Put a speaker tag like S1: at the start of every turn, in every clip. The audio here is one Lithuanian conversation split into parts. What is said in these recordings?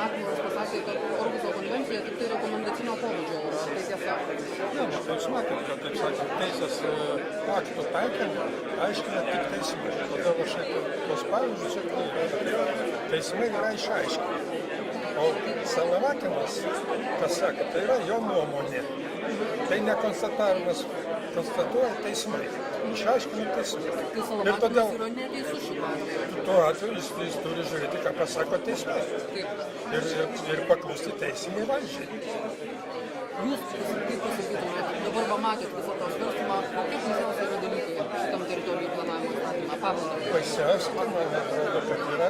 S1: Atviras pasakė, kad Orhuso konvencija tik tai rekomendacinio pobūdžio yra. Tai tiesa.
S2: Ne, jūs matot, kad, taip sakant, teisės aktų taikymą aiškina tik teismai. Todėl aš tos pavyzdžius ir teismai yra išaiškinti. O Salavakinas, kas sako, tai yra jo nuomonė. Tai ne konstatavimas, konstatuoja teismai. Išaiškina teismai.
S1: Tai Salavakinas yra neteisus šitą.
S2: Tuo atveju jis turi žiūrėti, ką pasako teismai. Ir paklusti teisiniai valdžiai.
S1: Jūs kaip pasakytumėt, dabar pamatėt visą tą svarstymą, kokie baisiausi yra dalykai šitam teritorijų planavimo įstatyme? Paveldas.
S2: Baisiausia, man atrodo, kad yra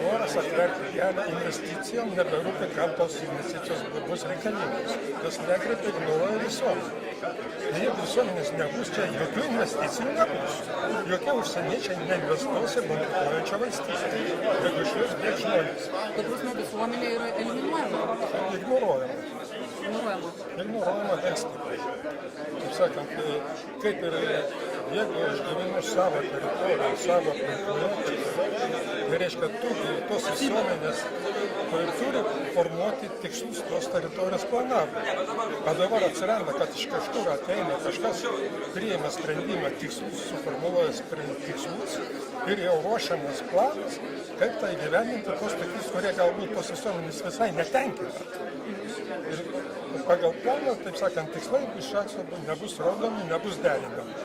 S2: noras atverti kelią investicijom, neberūpi, kam tos investicijos bus reikalingos. Jos nekreipia, ignoruoja visuomenę. Jeigu visuomenės nebus, čia jokių investicijų nebus. Jokie užsieniečiai neinvestuos į bankrutuojančią valstybę. Jeigu iš jos bėgs žmonės.
S1: Tai prasme, visuomenė yra eliminuojama.
S2: Ignoruojama. Ignoruojama gan stipriai. Taip sakant, kaip ir jeigu aš gyvenu savo teritoriją, savo aplinkoje, tai reiškia, tos visuomenės turi formuoti tikslus tos teritorijos planavimą. O dabar atsiranda, kad iš kažkur ateina kažkas, priėmė sprendimą tikslus, suformuluoja tikslus ir jau ruošiamas planas, kaip tai gyveninti tos tikslus, kurie galbūt tos visuomenės visai netenkina. Ir pagal planą, taip sakant, tikslai iš anksto nebus rodomi, nebus derinami.